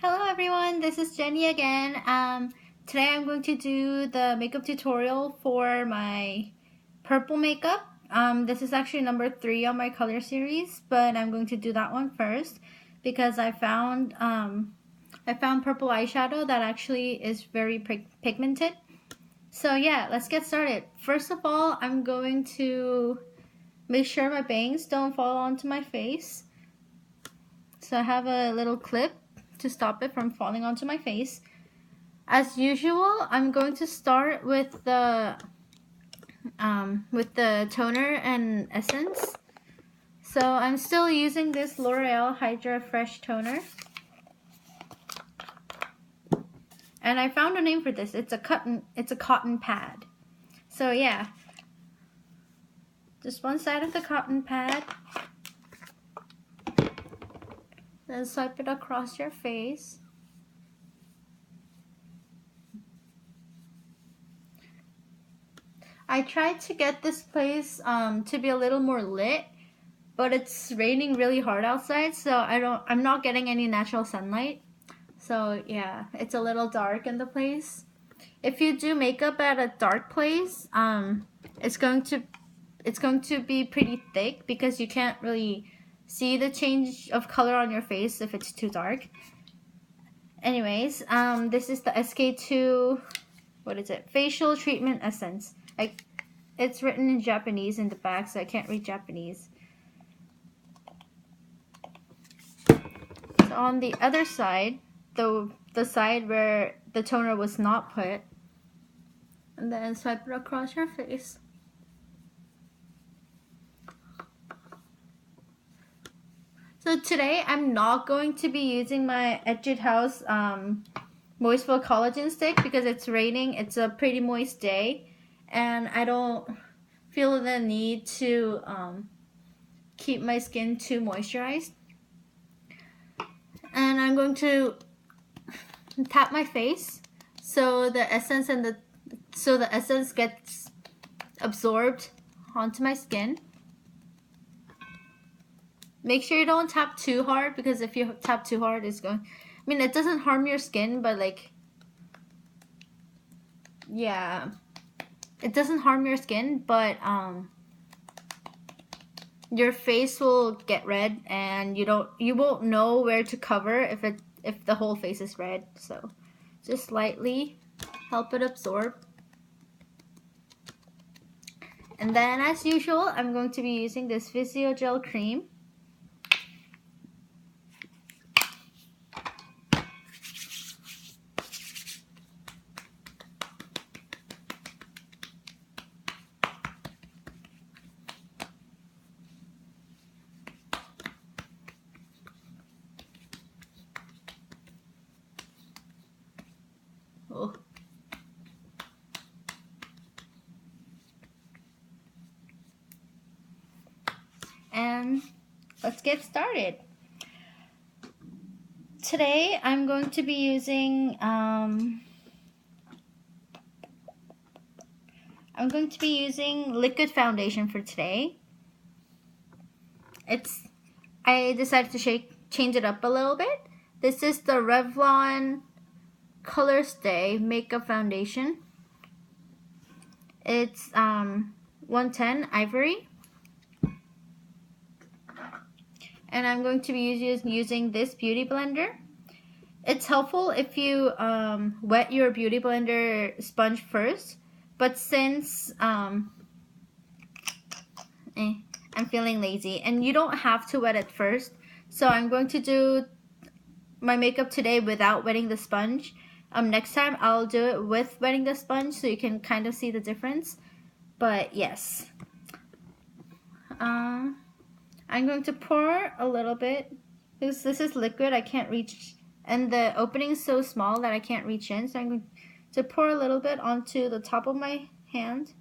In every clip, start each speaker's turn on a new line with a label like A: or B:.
A: Hello everyone, this is Jenny again. Today I'm going to do the makeup tutorial for my purple makeup. This is actually number 3 on my color series, but I'm going to do that one first because I found purple eyeshadow that actually is very pigmented. So yeah, let's get started. First of all, I'm going to make sure my bangs don't fall onto my face. So I have a little clip to stop it from falling onto my face. As usual, I'm going to start with the toner and essence. So I'm still using this L'Oreal Hydra Fresh Toner. And I found a name for this. It's a cotton pad. So yeah. Just one side of the cotton pad. Then swipe it across your face. I tried to get this place to be a little more lit, but it's raining really hard outside, so I'm not getting any natural sunlight. So yeah, it's a little dark in the place. If you do makeup at a dark place, it's going to be pretty thick because you can't really see the change of color on your face if it's too dark. Anyways, this is the SK-II, what is it? Facial Treatment Essence. It's written in Japanese in the back, so I can't read Japanese. So on the other side, the side where the toner was not put, and then swipe it across your face. So today I'm not going to be using my Etude House Moistful Collagen Stick because it's raining. It's a pretty moist day, and I don't feel the need to keep my skin too moisturized. And I'm going to tap my face so the essence gets absorbed onto my skin. Make sure you don't tap too hard because if you tap too hard, it doesn't harm your skin, but yeah, it doesn't harm your skin, but your face will get red and you won't know where to cover if the whole face is red. So just lightly help it absorb. And then as usual, I'm going to be using this Physiogel cream. Oh. And let's get started. Today I'm going to be using liquid foundation for today. I decided to change it up a little bit. This is the Revlon Colorstay Makeup Foundation. It's 110 Ivory. And I'm going to be using this beauty blender. It's helpful if you wet your beauty blender sponge first, but since I'm feeling lazy and you don't have to wet it first, so I'm going to do my makeup today without wetting the sponge. Next time I'll do it with wetting the sponge so you can kind of see the difference. But yes, I'm going to pour a little bit because this is liquid. I can't reach, and the opening is so small that I can't reach in. So I'm going to pour a little bit onto the top of my hand.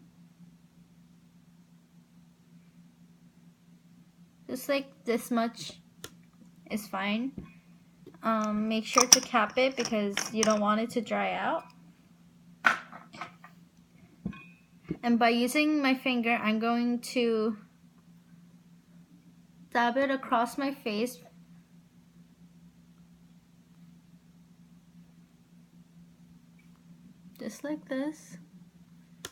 A: Just like this much is fine. Make sure to cap it because you don't want it to dry out. And by using my finger, I'm going to dab it across my face. Just like this. You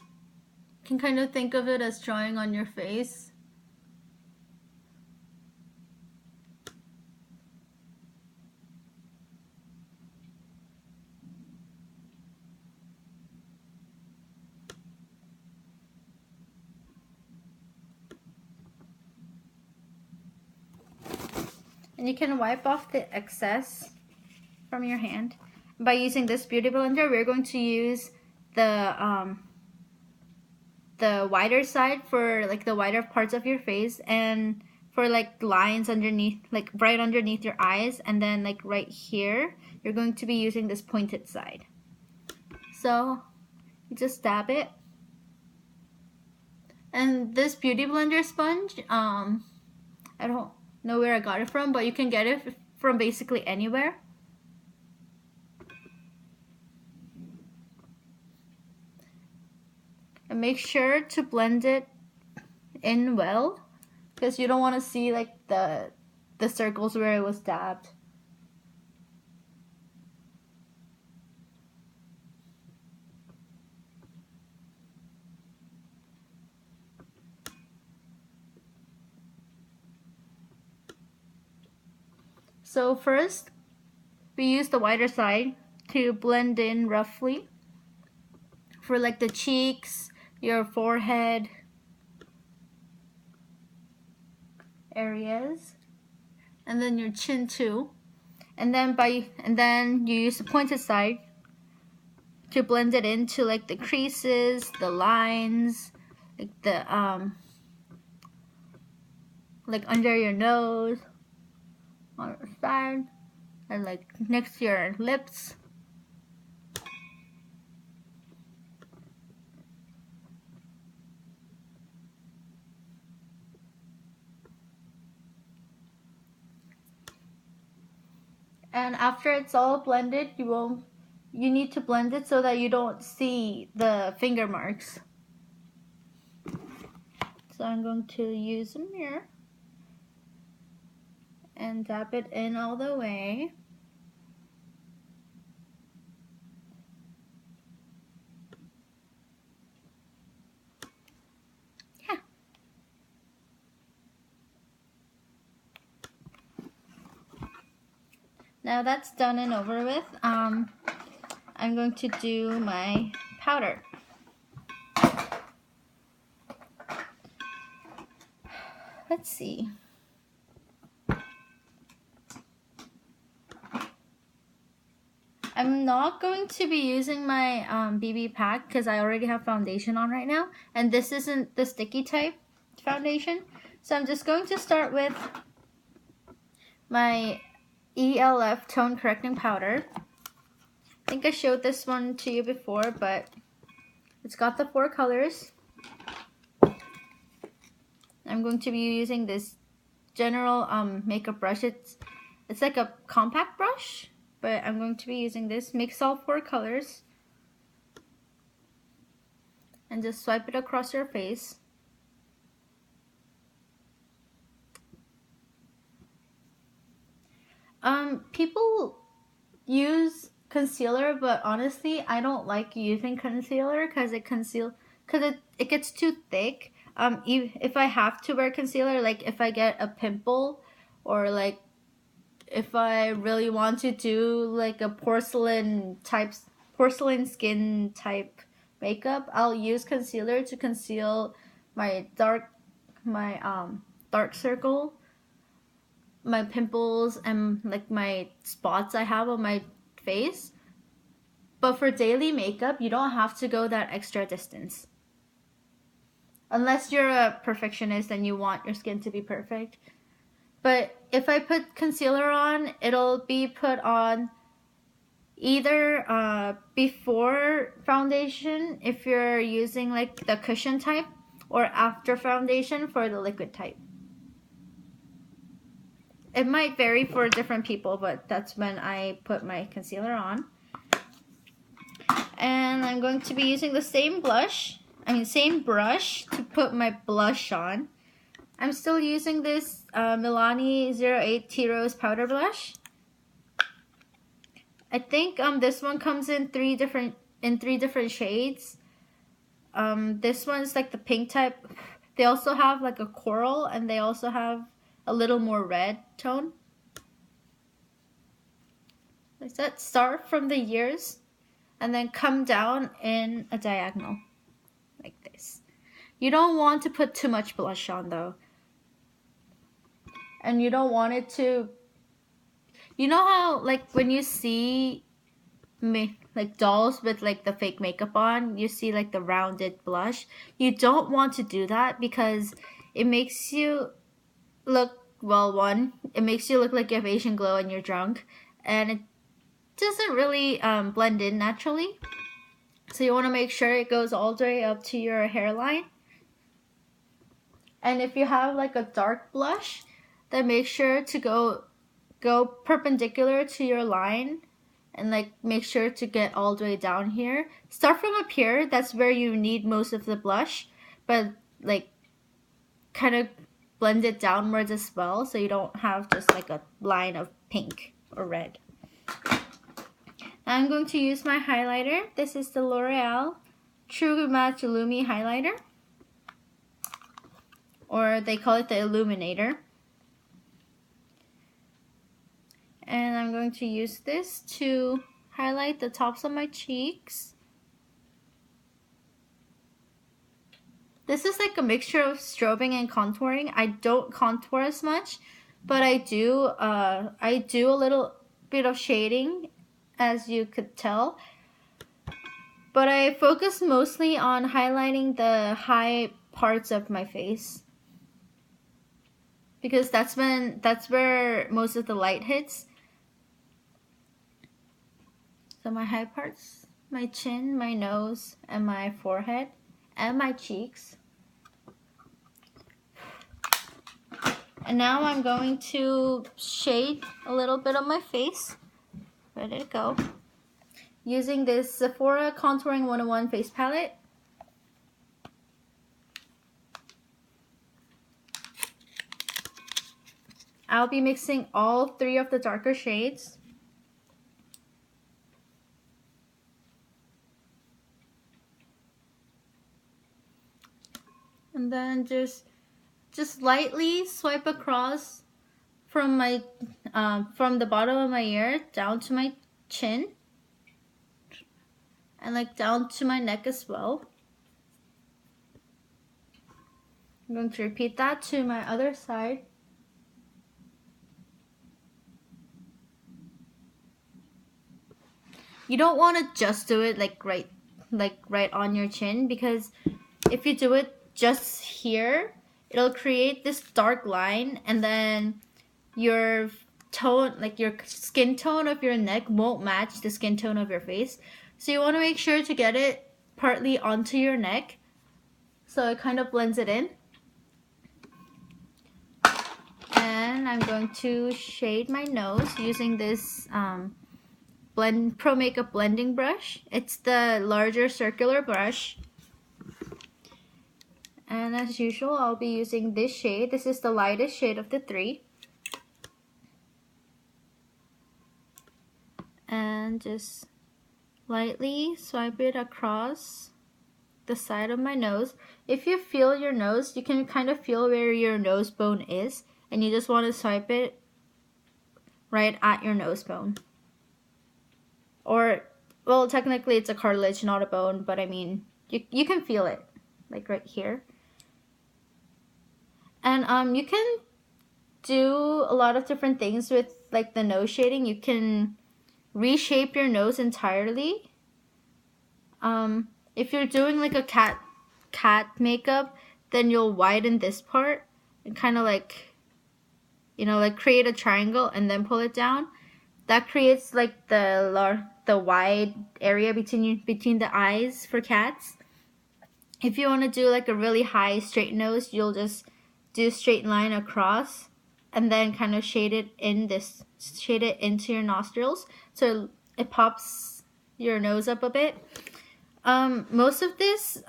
A: can kind of think of it as drawing on your face. And you can wipe off the excess from your hand. By using this beauty blender, we're going to use the wider side for like the wider parts of your face, and for like lines underneath, like right underneath your eyes, and then like right here, you're going to be using this pointed side. So you just dab it. And this beauty blender sponge, I don't know where I got it from, but you can get it from basically anywhere. And make sure to blend it in well, because you don't want to see like the circles where it was dabbed. So first, we use the wider side to blend in roughly for like the cheeks, your forehead areas, and then your chin too. And then you use the pointed side to blend it into like the creases, the lines, like the like under your nose, on the side, and like next to your lips. And after it's all blended, you need to blend it so that you don't see the finger marks. So I'm going to use a mirror and dab it in all the way. Yeah. Now that's done and over with, I'm going to do my powder. Let's see. I'm not going to be using my BB pack because I already have foundation on right now, and this isn't the sticky type foundation. So I'm just going to start with my ELF tone correcting powder. I think I showed this one to you before, but it's got the 4 colors. I'm going to be using this general makeup brush. It's like a compact brush, but I'm going to be using this. Mix all 4 colors and just swipe it across your face. People use concealer, but honestly, I don't like using concealer because it gets too thick. If I have to wear concealer, like if I get a pimple, or like if I really want to do like a porcelain skin type makeup, I'll use concealer to conceal my dark circle, my pimples, and like my spots I have on my face. But for daily makeup, you don't have to go that extra distance. Unless you're a perfectionist and you want your skin to be perfect. But if I put concealer on, it'll be put on either before foundation if you're using like the cushion type, or after foundation for the liquid type. It might vary for different people, but that's when I put my concealer on. And I'm going to be using the same brush to put my blush on. I'm still using this Milani 08 Tea Rose powder blush. I think this one comes in 3 different in 3 different shades. This one's like the pink type. They also have like a coral, and they also have a little more red tone. Like that, start from the ears and then come down in a diagonal like this. You don't want to put too much blush on though. And you don't want it to, you know how like when you see like dolls with like the fake makeup on, you see like the rounded blush. You don't want to do that because it makes you look, well, one, it makes you look like you have Asian glow and you're drunk, and it doesn't really blend in naturally. So you want to make sure it goes all the way up to your hairline. And if you have like a dark blush, then make sure to go perpendicular to your line, and like make sure to get all the way down here. Start from up here, that's where you need most of the blush, but like kind of blend it downwards as well, so you don't have just like a line of pink or red. Now I'm going to use my highlighter. This is the L'Oreal True Match Illumi highlighter, or they call it the Illuminator. And I'm going to use this to highlight the tops of my cheeks. This is like a mixture of strobing and contouring. I don't contour as much, but I do a little bit of shading, as you could tell. But I focus mostly on highlighting the high parts of my face, because that's where most of the light hits. So my high parts, my chin, my nose, and my forehead, and my cheeks. And now I'm going to shade a little bit of my face. Ready to go. Using this Sephora Contouring 101 face palette. I'll be mixing all 3 of the darker shades. And then just lightly swipe across from my from the bottom of my ear down to my chin, and like down to my neck as well. I'm going to repeat that to my other side. You don't want to just do it like right on your chin, because if you do it just here, it'll create this dark line, and then your tone, like your skin tone of your neck, won't match the skin tone of your face. So you want to make sure to get it partly onto your neck, so it kind of blends it in. And I'm going to shade my nose using this Pro Makeup blending brush. It's the larger circular brush. And as usual, I'll be using this shade. This is the lightest shade of the 3. And just lightly swipe it across the side of my nose. If you feel your nose, you can kind of feel where your nose bone is, and you just want to swipe it right at your nose bone. Or, well, technically it's a cartilage, not a bone, but I mean, you can feel it, like right here. And you can do a lot of different things with like the nose shading. You can reshape your nose entirely. If you're doing like a cat makeup, then you'll widen this part and kind of like, you know, like create a triangle and then pull it down. That creates like the wide area between the eyes for cats. If you want to do like a really high straight nose, you'll just do a straight line across and then kind of shade it into your nostrils, so it pops your nose up a bit. Most of this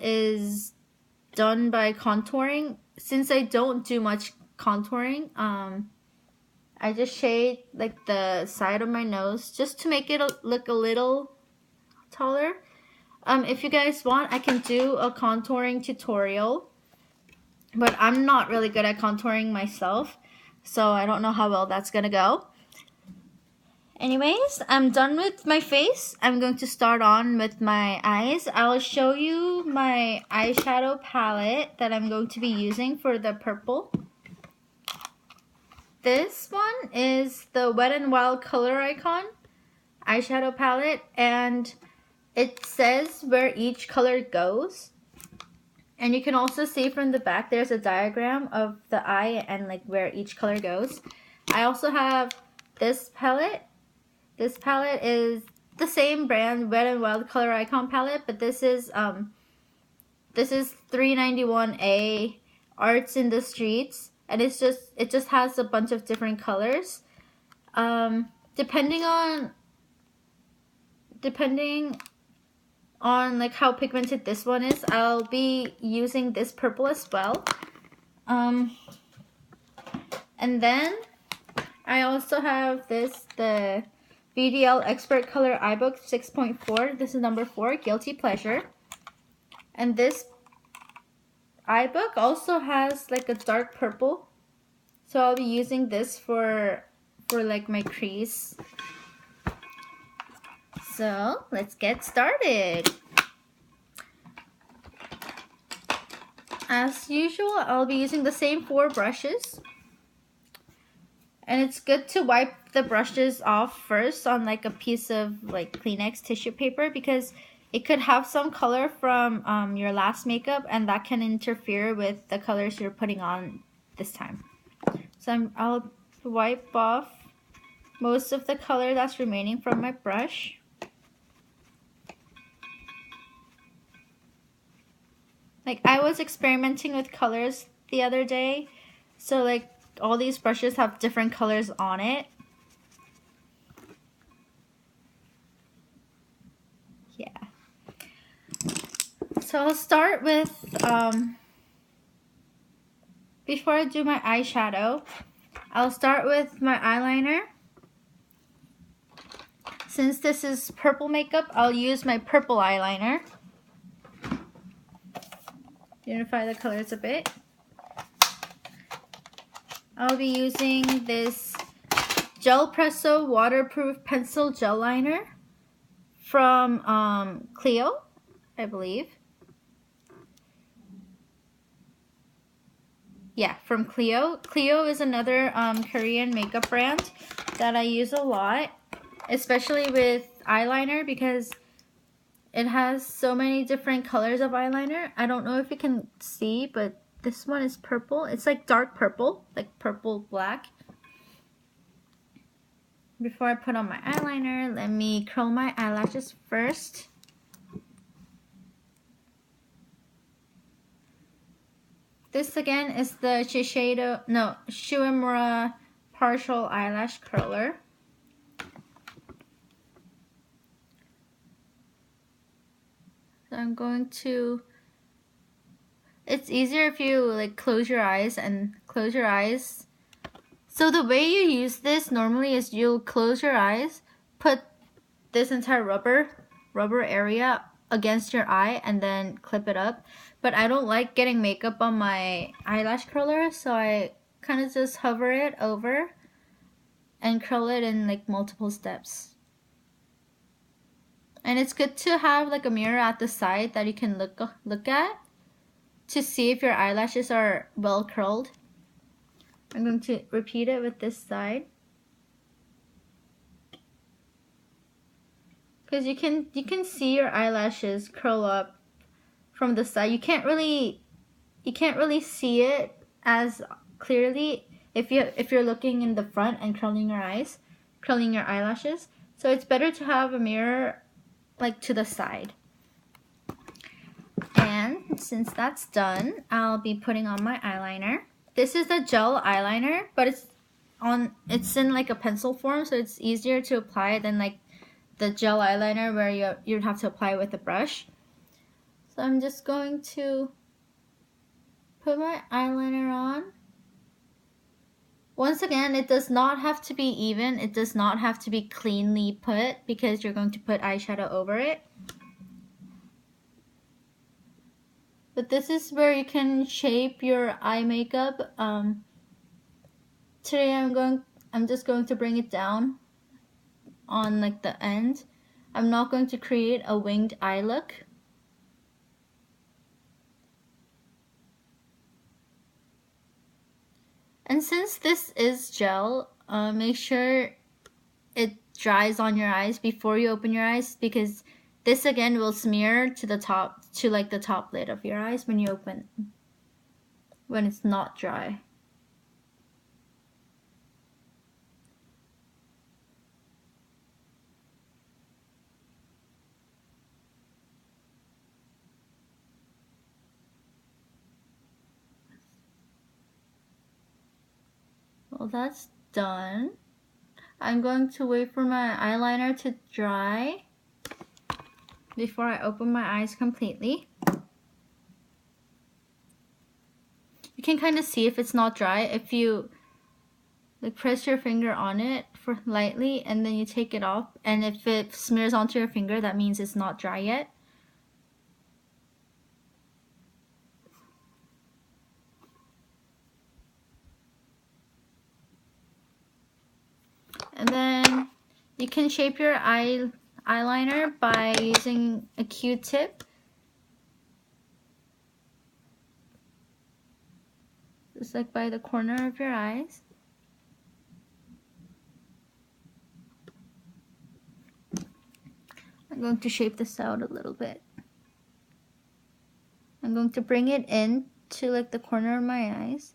A: is done by contouring. Since I don't do much contouring, I just shade like the side of my nose just to make it look a little taller. If you guys want, I can do a contouring tutorial, but I'm not really good at contouring myself, so I don't know how well that's gonna go. Anyways, I'm done with my face. I'm going to start on with my eyes. I'll show you my eyeshadow palette that I'm going to be using for the purple. This one is the Wet n Wild Color Icon eyeshadow palette, and it says where each color goes. And you can also see from the back there's a diagram of the eye and like where each color goes. I also have this palette. This palette is the same brand, Wet n Wild Color Icon palette, but this is $3.91 Arts in the Streets, and it just has a bunch of different colors. Depending on like how pigmented this one is, I'll be using this purple as well. And then I also have the VDL Expert Color Eye Book 6.4. This is number 4, Guilty Pleasure. And this eye book also has like a dark purple, so I'll be using this for like my crease. So let's get started. As usual, I'll be using the same 4 brushes. And it's good to wipe the brushes off first on like a piece of like Kleenex tissue paper, because it could have some color from your last makeup, and that can interfere with the colors you're putting on this time. So I'll wipe off most of the color that's remaining from my brush. Like, I was experimenting with colors the other day, so like all these brushes have different colors on it. Yeah. So I'll start with, before I do my eyeshadow, I'll start with my eyeliner. Since this is purple makeup, I'll use my purple eyeliner. Unify the colors a bit. I'll be using this Gelpresso Waterproof Pencil Gel Liner from Clio, I believe. Yeah, from Clio. Clio is another Korean makeup brand that I use a lot, especially with eyeliner, because it has so many different colors of eyeliner. I don't know if you can see, but this one is purple. It's like dark purple, like purple black. Before I put on my eyeliner, let me curl my eyelashes first. This again is the Shuimura Partial Eyelash Curler. So I'm going to, it's easier if you like close your eyes. So the way you use this normally is you'll close your eyes, put this entire rubber area against your eye, and then clip it up. But I don't like getting makeup on my eyelash curler, so I kind of just hover it over and curl it in like multiple steps. And it's good to have like a mirror at the side that you can look at to see if your eyelashes are well curled. I'm going to repeat it with this side, because you can see your eyelashes curl up from the side. You can't really see it as clearly if you're looking in the front and curling your eyelashes. So it's better to have a mirror like to the side. And since that's done, I'll be putting on my eyeliner. This is the gel eyeliner, but it's in like a pencil form, so it's easier to apply than like the gel eyeliner where you'd have to apply it with a brush. So I'm just going to put my eyeliner on Once again, it does not have to be even. It does not have to be cleanly put because you're going to put eyeshadow over it. But this is where you can shape your eye makeup. Today I'm just going to bring it down on like the end. I'm not going to create a winged eye look. And since this is gel, make sure it dries on your eyes before you open your eyes, because this again will smear to the top, to like the top lid of your eyes when you open, when it's not dry. Well, that's done. I'm going to wait for my eyeliner to dry before I open my eyes completely. You can kind of see if it's not dry if you like press your finger on it for lightly and then you take it off, and if it smears onto your finger, that means it's not dry yet. And then you can shape your eyeliner by using a Q-tip. Just like by the corner of your eyes. I'm going to shape this out a little bit. I'm going to bring it in to like the corner of my eyes.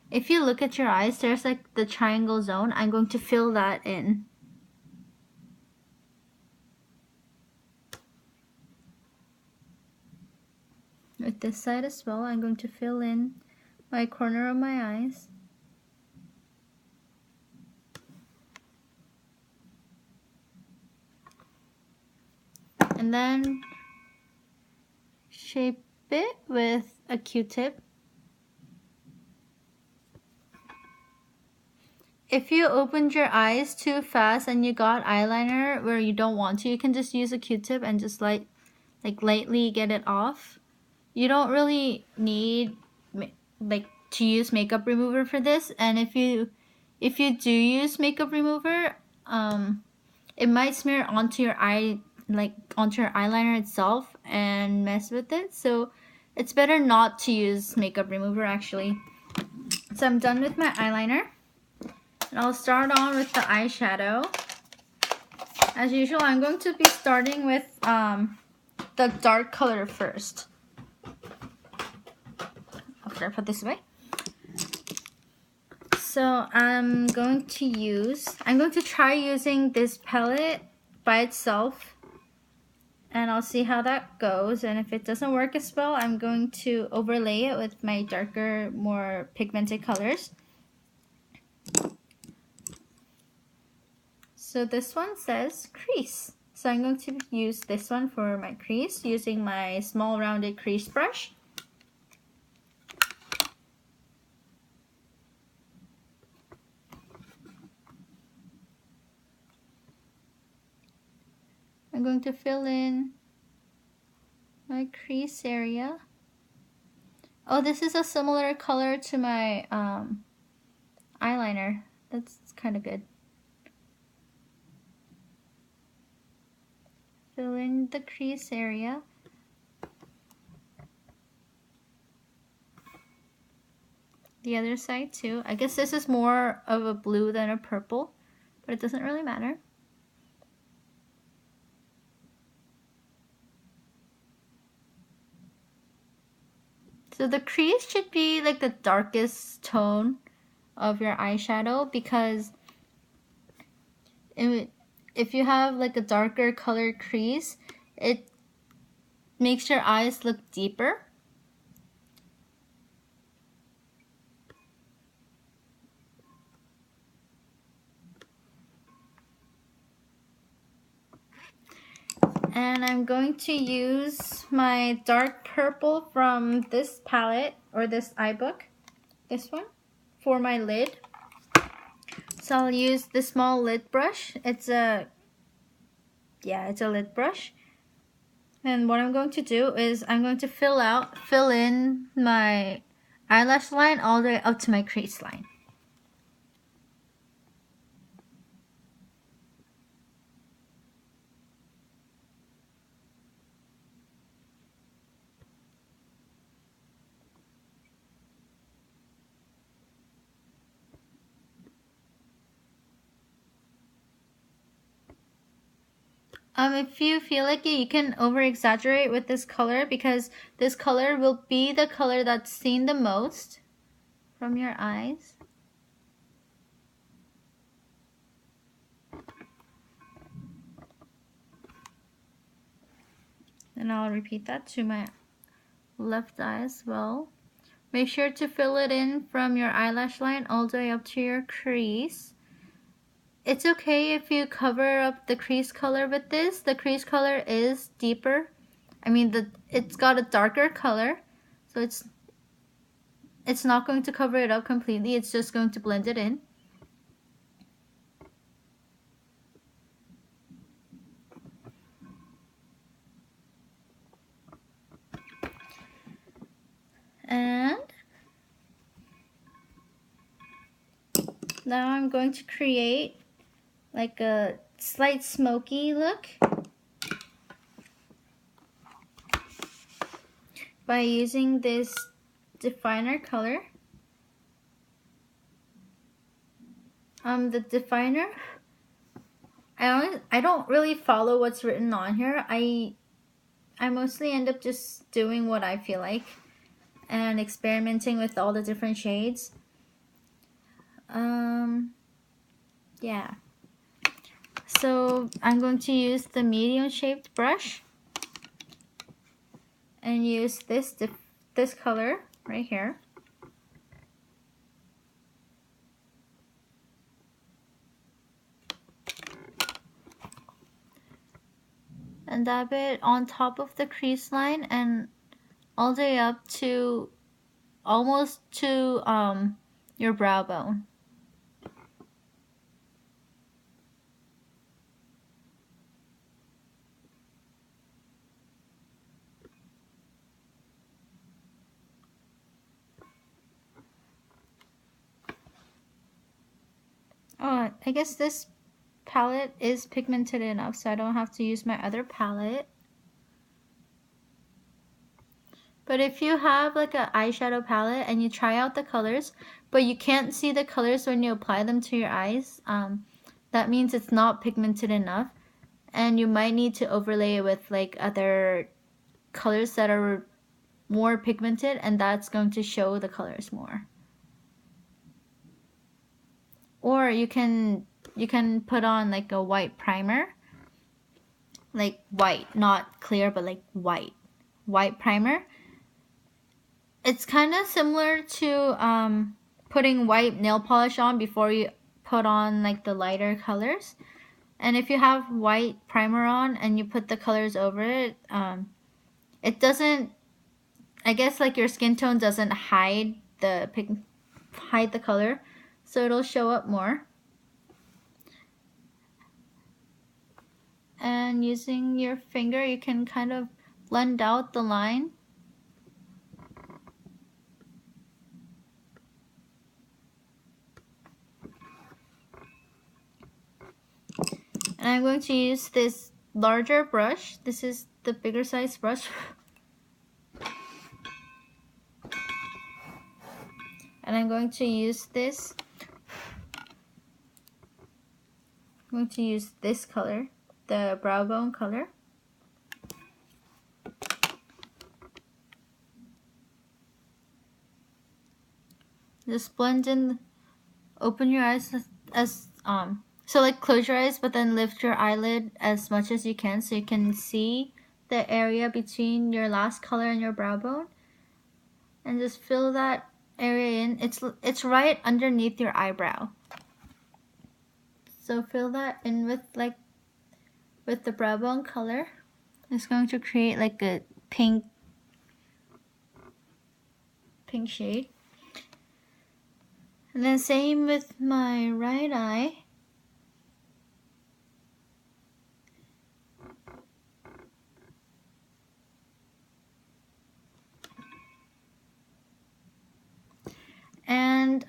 A: If you look at your eyes, there's like the triangle zone. I'm going to fill that in. With this side as well, I'm going to fill in my corner of my eyes. And then shape it with a Q-tip. If you opened your eyes too fast and you got eyeliner where you don't want to, you can just use a Q-tip and just lightly get it off. You don't really need like to use makeup remover for this, and if you do use makeup remover, it might smear onto your eye, like onto your eyeliner itself, and mess with it. So it's better not to use makeup remover actually. So I'm done with my eyeliner. And I'll start on with the eyeshadow. As usual, I'm going to be starting with the dark color first. I'll put this away. So I'm going to try using this palette by itself, and I'll see how that goes. And if it doesn't work as well, I'm going to overlay it with my darker, more pigmented colors. So this one says crease. So I'm going to use this one for my crease using my small rounded crease brush. I'm going to fill in my crease area. Oh, this is a similar color to my eyeliner. That's kind of good. Fill in the crease area. The other side too. I guess this is more of a blue than a purple, but it doesn't really matter. So the crease should be like the darkest tone of your eyeshadow, because if you have like a darker colored crease, it makes your eyes look deeper. And I'm going to use my dark purple from this palette, or this eye book, this one, for my lid. So I'll use the small lid brush. It's a lid brush. And what I'm going to do is I'm going to fill in my eyelash line all the way up to my crease line. If you feel like it, you can over exaggerate with this color because this color will be the color that's seen the most from your eyes. And I'll repeat that to my left eye as well. Make sure to fill it in from your eyelash line all the way up to your crease. It's okay if you cover up the crease color with this. The crease color is deeper. I mean, it's got a darker color, so it's not going to cover it up completely. It's just going to blend it in. And now I'm going to create like a slight smoky look by using this definer color. The definer, I don't really follow what's written on here. I mostly end up just doing what I feel like and experimenting with all the different shades. Yeah. So I'm going to use the medium shaped brush and use this color right here. And dab it on top of the crease line and all the way up to almost to your brow bone. Oh, I guess this palette is pigmented enough so I don't have to use my other palette. But if you have like an eyeshadow palette and you try out the colors, but you can't see the colors when you apply them to your eyes, that means it's not pigmented enough. And you might need to overlay it with like other colors that are more pigmented, and that's going to show the colors more. Or you can put on like a white primer, like white, not clear, but like white primer. It's kind of similar to putting white nail polish on before you put on like the lighter colors. And if you have white primer on and you put the colors over it, it doesn't, I guess like your skin tone doesn't hide the color, so it'll show up more. And using your finger, you can kind of blend out the line. And I'm going to use this larger brush. This is the bigger size brush. And I'm going to use this. I'm going to use this color, the brow bone color. Just blend in, open your eyes so like close your eyes, but then lift your eyelid as much as you can so you can see the area between your last color and your brow bone. And just fill that area in. It's right underneath your eyebrow. So fill that in with the brow bone color. It's going to create like a pink shade. And then same with my right eye. And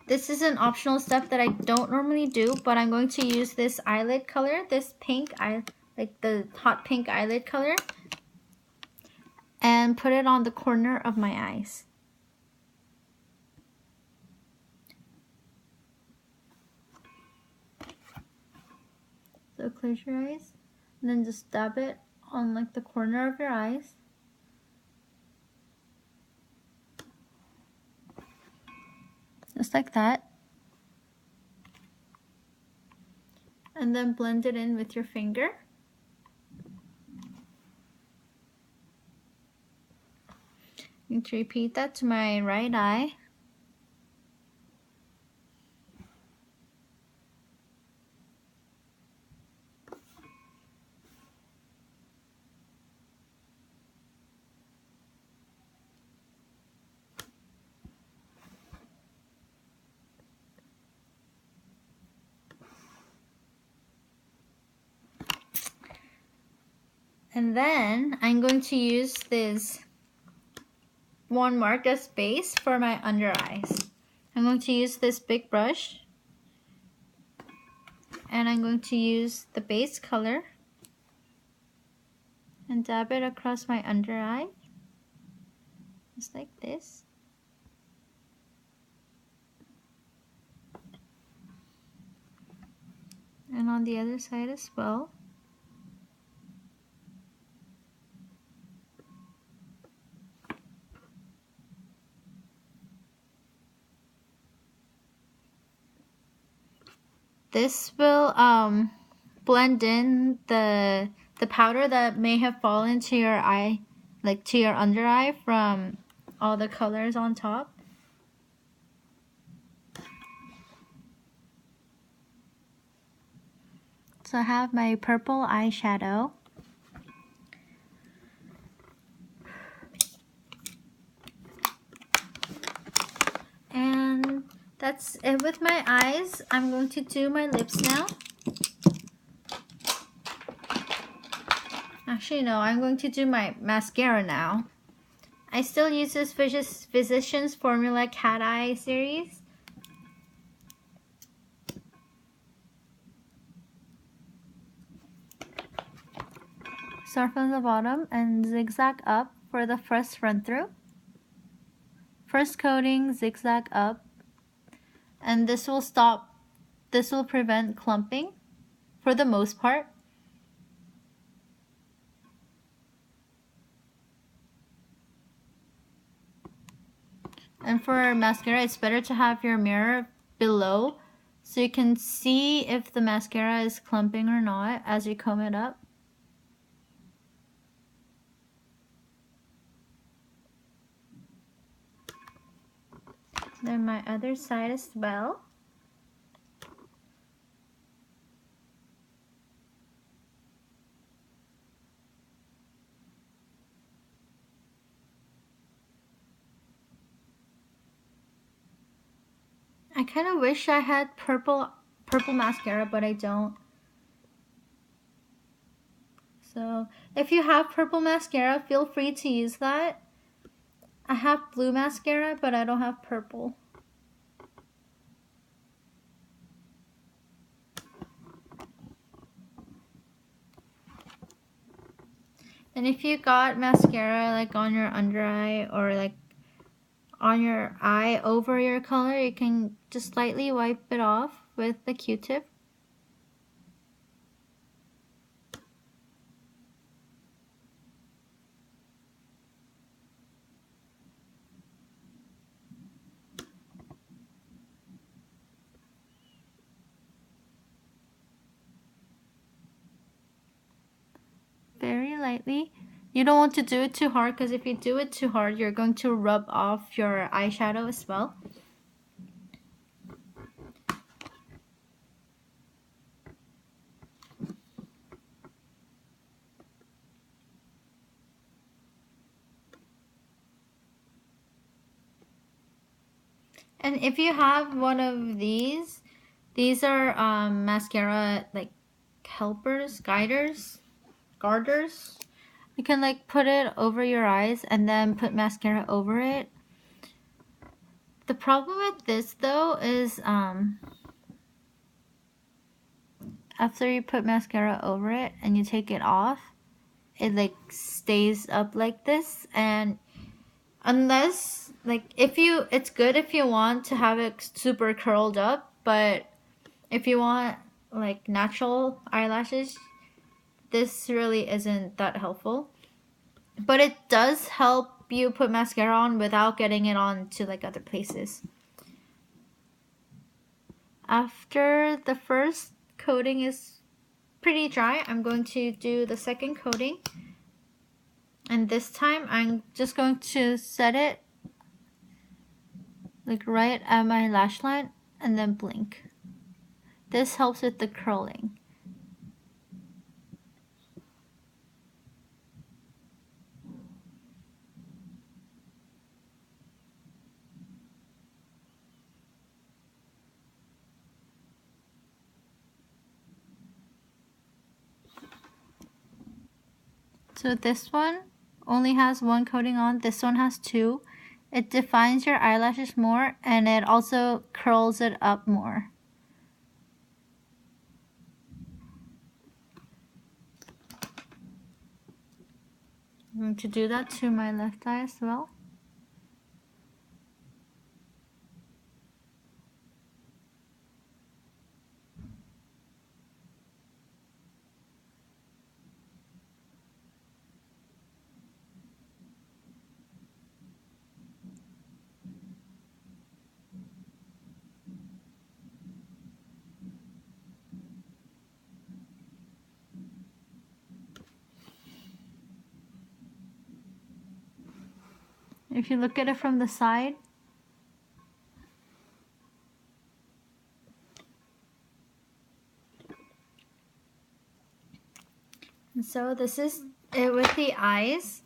A: this is an optional step that I don't normally do, but I'm going to use this eyelid color, this pink like the hot pink eyelid color, and put it on the corner of my eyes. So close your eyes, and then just dab it on like the corner of your eyes. Just like that. And then blend it in with your finger. I'm going to repeat that to my right eye. And then I'm going to use this one mark as base for my under eyes. I'm going to use this big brush, and I'm going to use the base color and dab it across my under eye, just like this. And on the other side as well. This will blend in the powder that may have fallen to your eye, like to your under eye from all the colors on top. So I have my purple eyeshadow. And that's it with my eyes. I'm going to do my lips now. Actually, no, I'm going to do my mascara now. I still use this Physicians Formula Cat Eye series. Start from the bottom and zigzag up for the first run through. First coating, zigzag up, and this will prevent clumping for the most part. And for mascara, it's better to have your mirror below so you can see if the mascara is clumping or not as you comb it up. Then my other side as well. I kind of wish I had purple mascara, but I don't. So if you have purple mascara, feel free to use that. I have blue mascara, but I don't have purple. And if you got mascara like on your under eye or like on your eye over your color, you can just lightly wipe it off with the Q-tip. Very lightly. You don't want to do it too hard because if you do it too hard, you're going to rub off your eyeshadow as well. And if you have one of these are mascara like helpers, garters. You can like put it over your eyes and then put mascara over it. The problem with this though is after you put mascara over it and you take it off, it like stays up like this, and unless like it's good if you want to have it super curled up, but if you want like natural eyelashes, this really isn't that helpful. But it does help you put mascara on without getting it on to like other places. After the first coating is pretty dry, I'm going to do the second coating. And this time I'm just going to set it like right at my lash line and then blink. This helps with the curling. So this one only has one coating on, this one has two. It defines your eyelashes more and it also curls it up more. I'm going to do that to my left eye as well. If you look at it from the side, and so this is it with the eyes.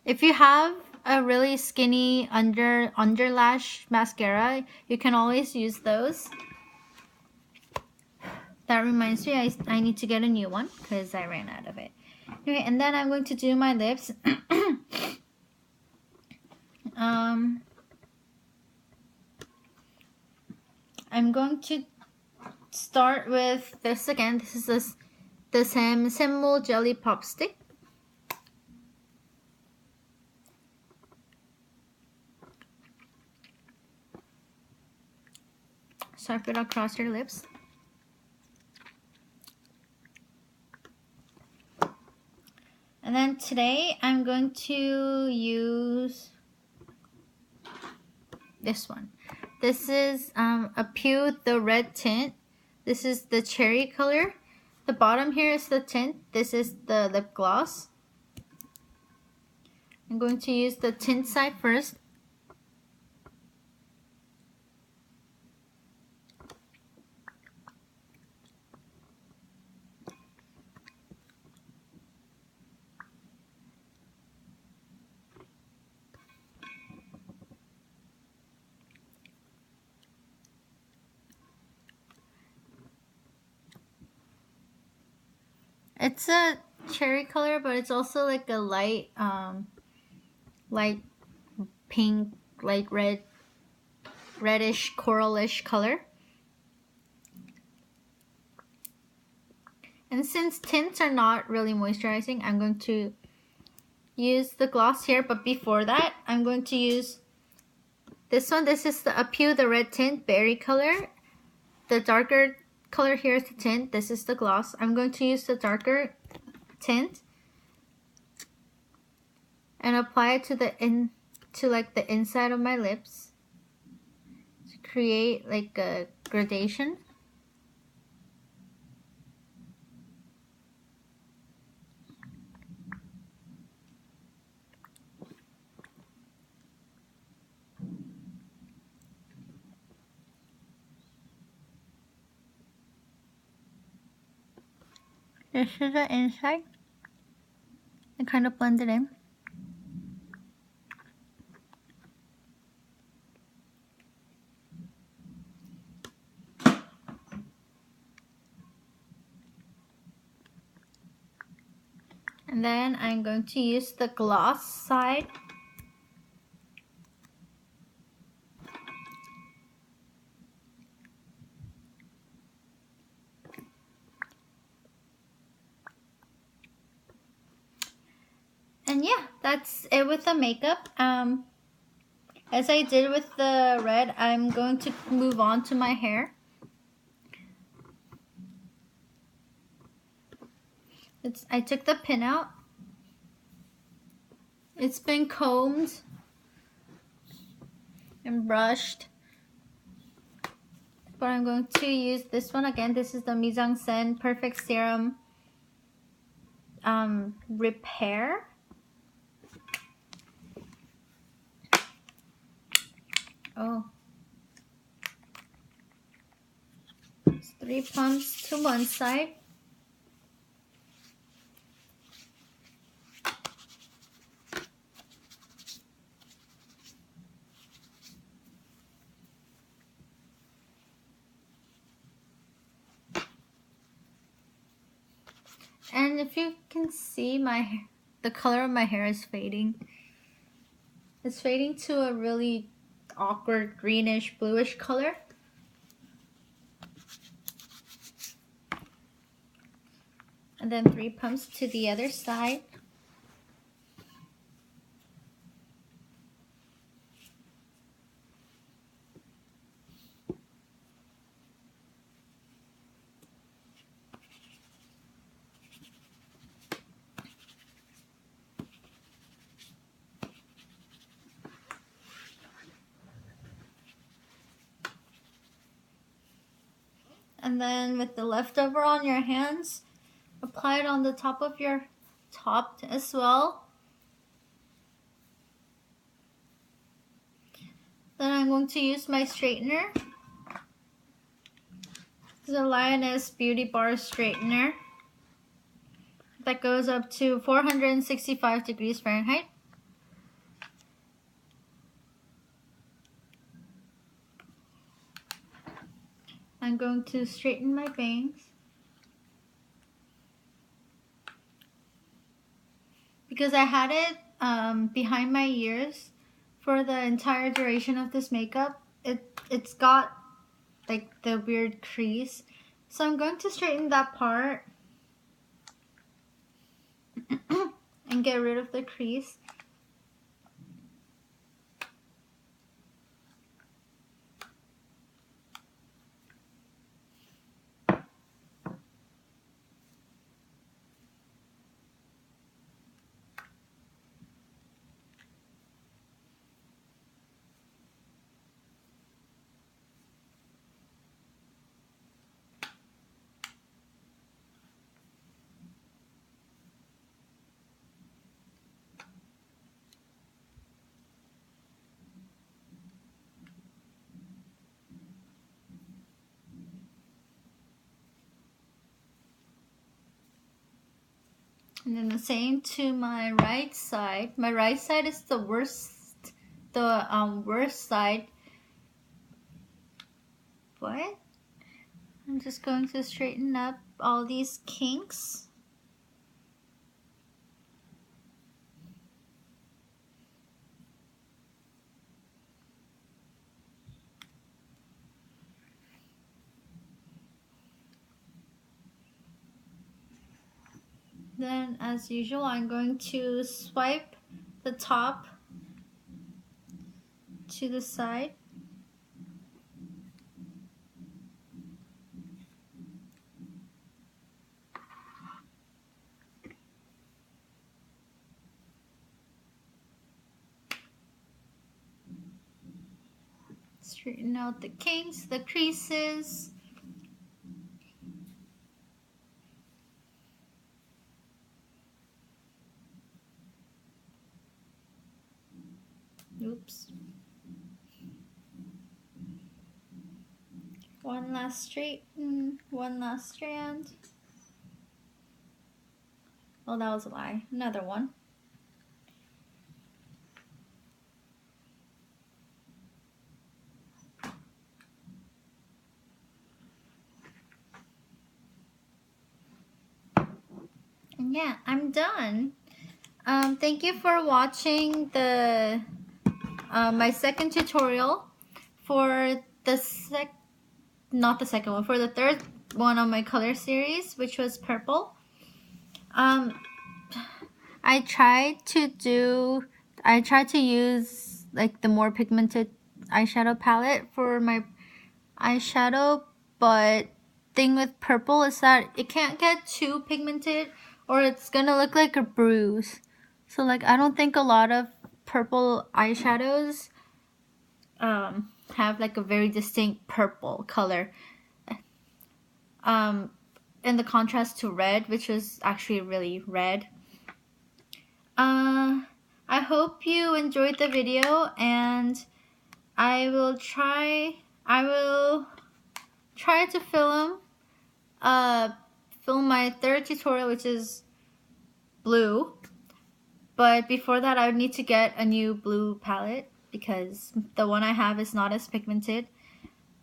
A: If you have a really skinny underlash mascara, you can always use those. That reminds me, I need to get a new one because I ran out of it. Okay, and then I'm going to do my lips. I'm going to start with this again. This is the Senmol Jelly Pop Stick. Swipe it across your lips. And then today I'm going to use this one. This is a Pew the Red Tint. This is the cherry color. The bottom here is the tint. This is the lip gloss. I'm going to use the tint side first. It's a cherry color, but it's also like a light pink, light red, reddish, coralish color. And since tints are not really moisturizing, I'm going to use the gloss here. But before that, I'm going to use this one. This is the Pew the Red Tint Berry color. The darker color here is the tint. This is the gloss. I'm going to use the darker tint and apply it to the inside of my lips to create like a gradation. This is the inside. I kind of blend it in. And then I'm going to use the gloss side. And yeah, that's it with the makeup. As I did with the red, I'm going to move on to my hair. I took the pin out. It's been combed and brushed. But I'm going to use this one again. This is the Mise en Scène Perfect Serum Repair. Oh. It's 3 pumps to one side. And if you can see, the color of my hair is fading. It's fading to a really awkward greenish bluish color. And then 3 pumps to the other side. And then with the leftover on your hands, apply it on the top of your top as well. Then I'm going to use my straightener. This is a Lioness Beauty Bar straightener that goes up to 465 degrees Fahrenheit. I'm going to straighten my bangs. Because I had it behind my ears for the entire duration of this makeup, it's got like the weird crease. So I'm going to straighten that part and get rid of the crease. And then the same to my right side. My right side is the worst side. But I'm just going to straighten up all these kinks. Then, as usual, I'm going to swipe the top to the side. Straighten out the kinks, the creases. Oops. One last one last strand. Oh, that was a lie. Another one. And yeah, I'm done. Thank you for watching the my second tutorial for the not the second one, for the third one on my color series, which was purple. I tried to use like the more pigmented eyeshadow palette for my eyeshadow, but thing with purple is that it can't get too pigmented or it's gonna look like a bruise. So like I don't think a lot of purple eyeshadows have like a very distinct purple color. In the contrast to red, which was actually really red. I hope you enjoyed the video, and I will try to film my third tutorial, which is blue. But before that, I would need to get a new blue palette because the one I have is not as pigmented.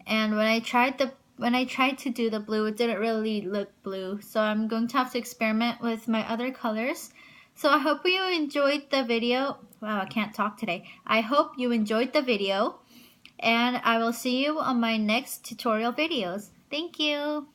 A: And when I tried to do the blue, it didn't really look blue. So I'm going to have to experiment with my other colors. So I hope you enjoyed the video. Wow, I can't talk today. I hope you enjoyed the video, and I will see you on my next tutorial videos. Thank you.